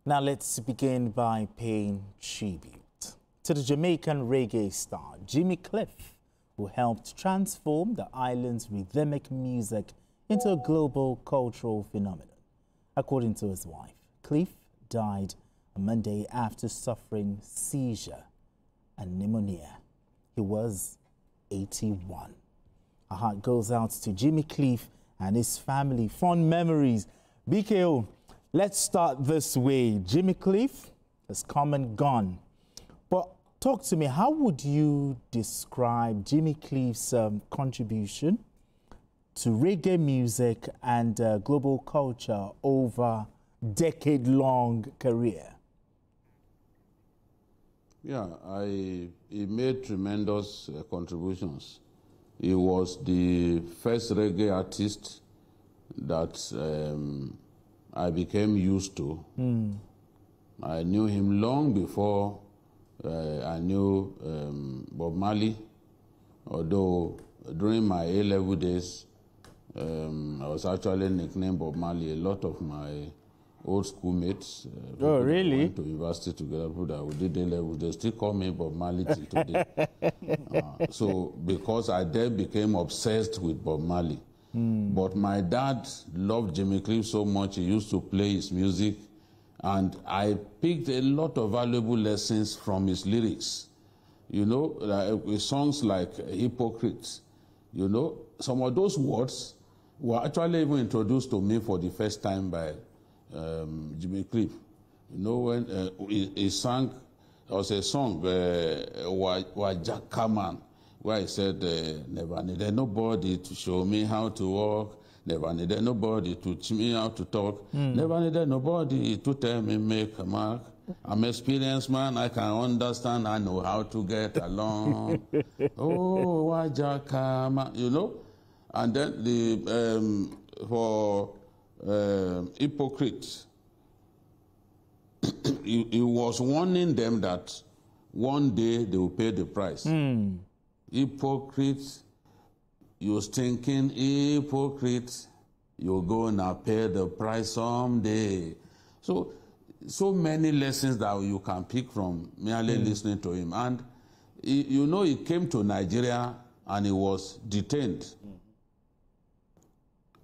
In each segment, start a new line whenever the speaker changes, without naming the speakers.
Now let's begin by paying tribute to the Jamaican reggae star Jimmy Cliff, who helped transform the island's rhythmic music into a global cultural phenomenon. According to his wife, Cliff died on Monday after suffering seizure and pneumonia. He was 81. Our heart goes out to Jimmy Cliff and his family. Fond memories. BKO, let's start this way. Jimmy Cliff has come and gone. But talk to me, how would you describe Jimmy Cliff's contribution to reggae music and global culture over decade-long career?
Yeah, he made tremendous contributions. He was the first reggae artist that I became used to. I knew him long before I knew Bob Marley, although during my A-level days, I was actually nicknamed Bob Marley. A lot of my old schoolmates
really?
went to university together, that we did A-level, they still call me Bob Marley till today. So because I then became obsessed with Bob Marley. But my dad loved Jimmy Cliff so much, he used to play his music, and I picked a lot of valuable lessons from his lyrics. You know, songs like Hypocrite, you know, some of those words were actually even introduced to me for the first time by Jimmy Cliff. You know, when he sang, there was a song, Wajakaman, where he said, never needed nobody to show me how to walk, never needed nobody to teach me how to talk, never needed nobody to tell me make a mark. I'm an experienced man, I can understand, I know how to get along. Oh, Wajakama, you know? And then the, for Hypocrite, he was warning them that one day they will pay the price. Hypocrite, you stinking hypocrite, you're gonna pay the price someday. So many lessons that you can pick from merely listening to him. And you know, he came to Nigeria and he was detained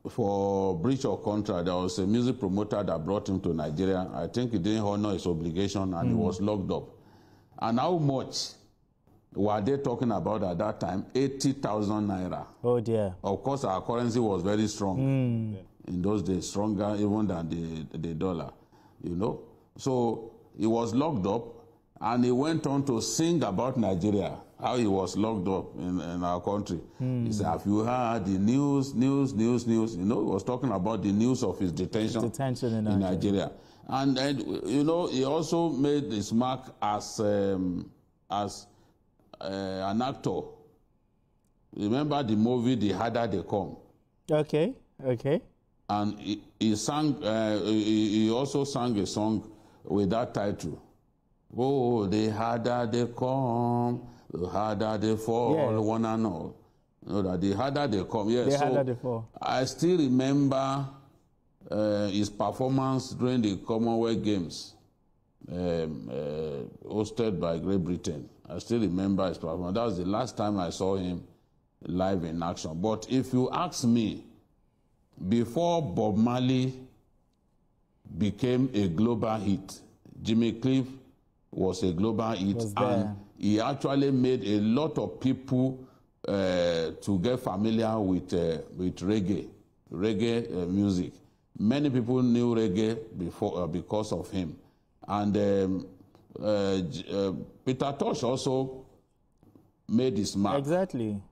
for breach of contract. There was a music promoter that brought him to Nigeria. I think he didn't honor his obligation and he was locked up. And how much were they talking about at that time? 80,000 naira.
Oh dear.
Of course, our currency was very strong in those days, stronger even than the dollar, you know. So he was locked up and he went on to sing about Nigeria, how he was locked up in our country. He said, have you heard the news? You know, he was talking about the news of his detention in Nigeria. And you know, he also made his mark as an actor. Remember the movie The Harder They Come? Okay. And he sang, he also sang a song with that title. Oh, the harder they come, the harder they fall, one and all. You know that the harder they come,
The harder they fall.
I still remember his performance during the Commonwealth Games, hosted by Great Britain. I still remember his performance. That was the last time I saw him live in action. But if you ask me, before Bob Marley became a global hit, Jimmy Cliff was a global hit, and he actually made a lot of people to get familiar with reggae music. Many people knew reggae before because of him. And Peter Tosh also made his mark.
Exactly.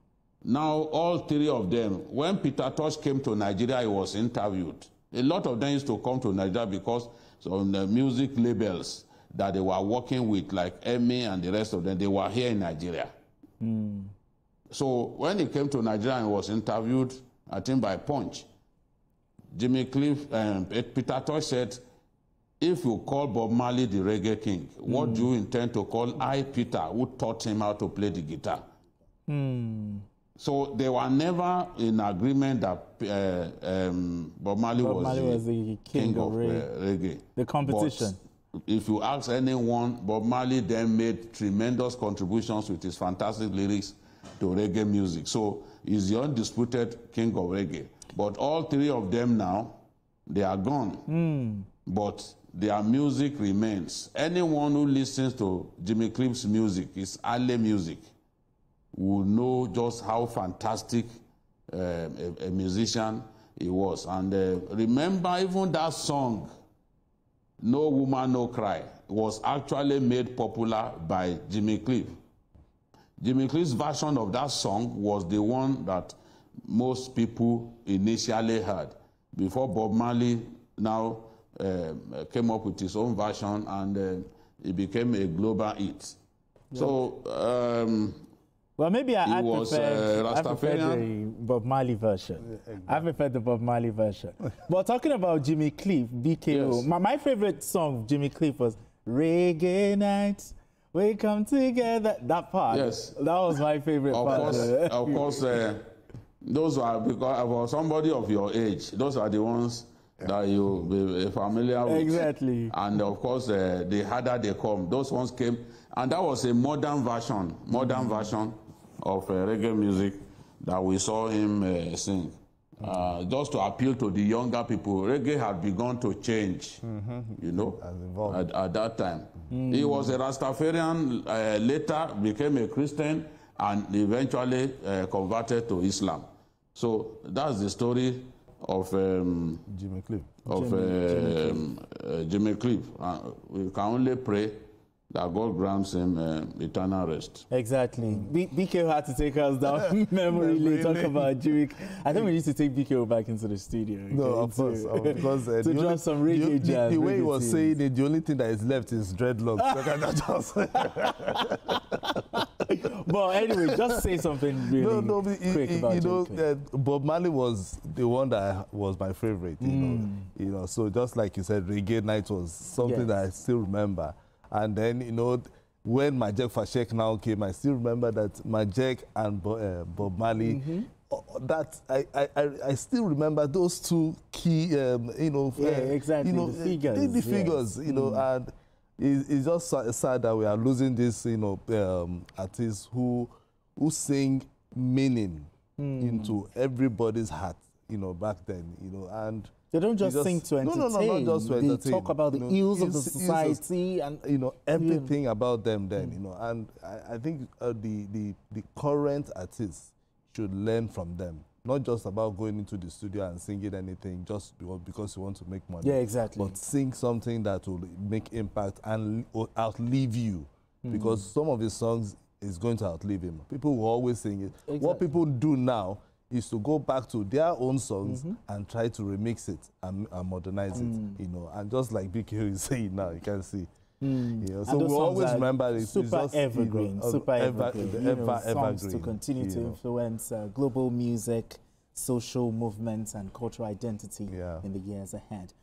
Now, all three of them, when Peter Tosh came to Nigeria, he was interviewed. A lot of them used to come to Nigeria because of the music labels that they were working with, like Emmy and the rest of them, they were here in Nigeria. So when he came to Nigeria and was interviewed, I think by Punch, Jimmy Cliff and Peter Tosh said, if you call Bob Marley the reggae king, what do you intend to call Peter, who taught him how to play the guitar? So they were never in agreement that Bob Marley was the king of reggae.
The competition.
if you ask anyone, Bob Marley then made tremendous contributions with his fantastic lyrics to reggae music. So he's the undisputed king of reggae. But all three of them now, they are gone. But their music remains. Anyone who listens to Jimmy Cliff's music, his early music, will know just how fantastic a musician he was. And remember, even that song, No Woman, No Cry, was actually made popular by Jimmy Cliff. Jimmy Cliff's version of that song was the one that most people initially heard before Bob Marley now came up with his own version, and it became a global hit. Yep. So,
well, maybe I prefer
Rastafarian.
the Bob Marley version. I prefer the Bob Marley version. But talking about Jimmy Cliff, BKO, yes. my favorite song of Jimmy Cliff was Reggae Nights, We Come Together. That part.
Yes.
That was my favorite part.
Of course, those are, because for somebody of your age, those are the ones that you'll be familiar with.
Exactly.
And of course, the harder they come, those ones came. And that was a modern version of reggae music that we saw him sing. Just to appeal to the younger people. Reggae had begun to change, you know, at that time. He was a Rastafarian, later became a Christian, and eventually converted to Islam. So that's the story of
Jimmy Cliff.
Jimmy Cliff. We can only pray that God grants him eternal rest.
Exactly. BKO had to take us down memory lane, talk about Jimmy. I think we need to take BKO back into the studio. Okay?
No, of course. Because
to drop some reggae jazz.
The way he was saying it, the only thing that is left is dreadlocks.
But anyway, just say something really quick about
Jimmy Cliff. Bob Marley was the one that was my favorite. You know, so just like you said, Reggae Night was something that I still remember. And then, you know, when Majek Fashek now came, I still remember that Majek and Bob Marley, that I still remember those two key, you know,
exactly,
you know,
the figures.
The figures, you know, and it's just sad that we are losing this, you know, artists who sing meaning into everybody's heart, you know, back then, you know, and
they don't just sing to entertain.
No, not just to entertain.
They talk about the ills of the society and
you know everything about them. Then you know, and I think the current artists should learn from them. Not just about going into the studio and singing anything just because you want to make money.
Yeah, exactly.
But sing something that will make impact and outlive you, because some of his songs is going to outlive him. People will always sing it. Exactly. What people do now is to go back to their own songs and try to remix it and modernize it, you know. And just like BK is saying now, you can see. You know, so we always remember it.
Super
just,
evergreen,
you know,
super evergreen.
Evergreen.
To continue to influence global music, social movements, and cultural identity in the years ahead.